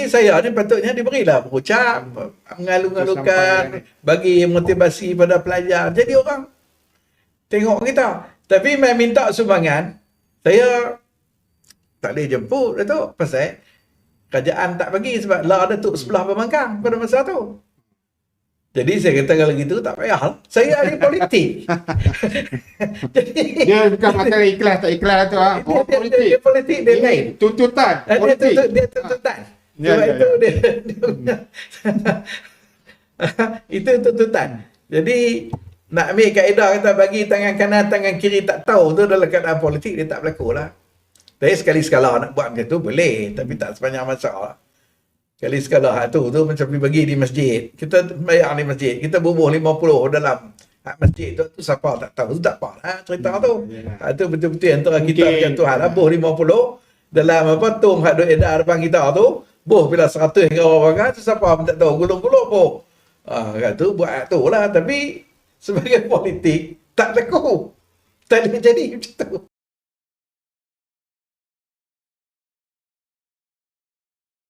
saya ni patutnya diberilah berucap, mengalu-alukan, bagi motivasi pada pelajar. Jadi orang tengok kita. Tapi mai minta sumbangan, saya tak boleh jemput Datuk pasal kerajaan tak bagi sebab lah Datuk sebelah pembangkang pada masa tu. Jadi saya kata kalau gitu tak payah. Saya ahli politik. Jadi Dia bukan masalah ikhlas tak ikhlas tu. dia Politik. politik dia lain. Tuntutan politik. Dia tuntutan. Ya, Sebab ya, itu dia itu tuntutan. Jadi nak ambil kaedah kata bagi tangan kanan tangan kiri tak tahu tu dalam keadaan politik dia tak berlaku lah. Tapi sekali-sekala nak buat macam tu boleh, tapi tak sepanjang masa lah. Sekali sekala hak tu macam bagi di masjid. Kita bayar di masjid, kita bubuh 50 dalam hak masjid tu siapa tak tahu tu tak apa lah cerita tu. Hak tu betul-betul antara kita dengan Tuhan lah. Buh 50 dalam apa tung hak duk edar depan kita tu, buh bila 100 ke apa kan tu siapa pun tak tahu gulung-gulung buh. Hak tu buat hak tu lah, tapi sebagai politik tak laku. Tak boleh jadi macam tu.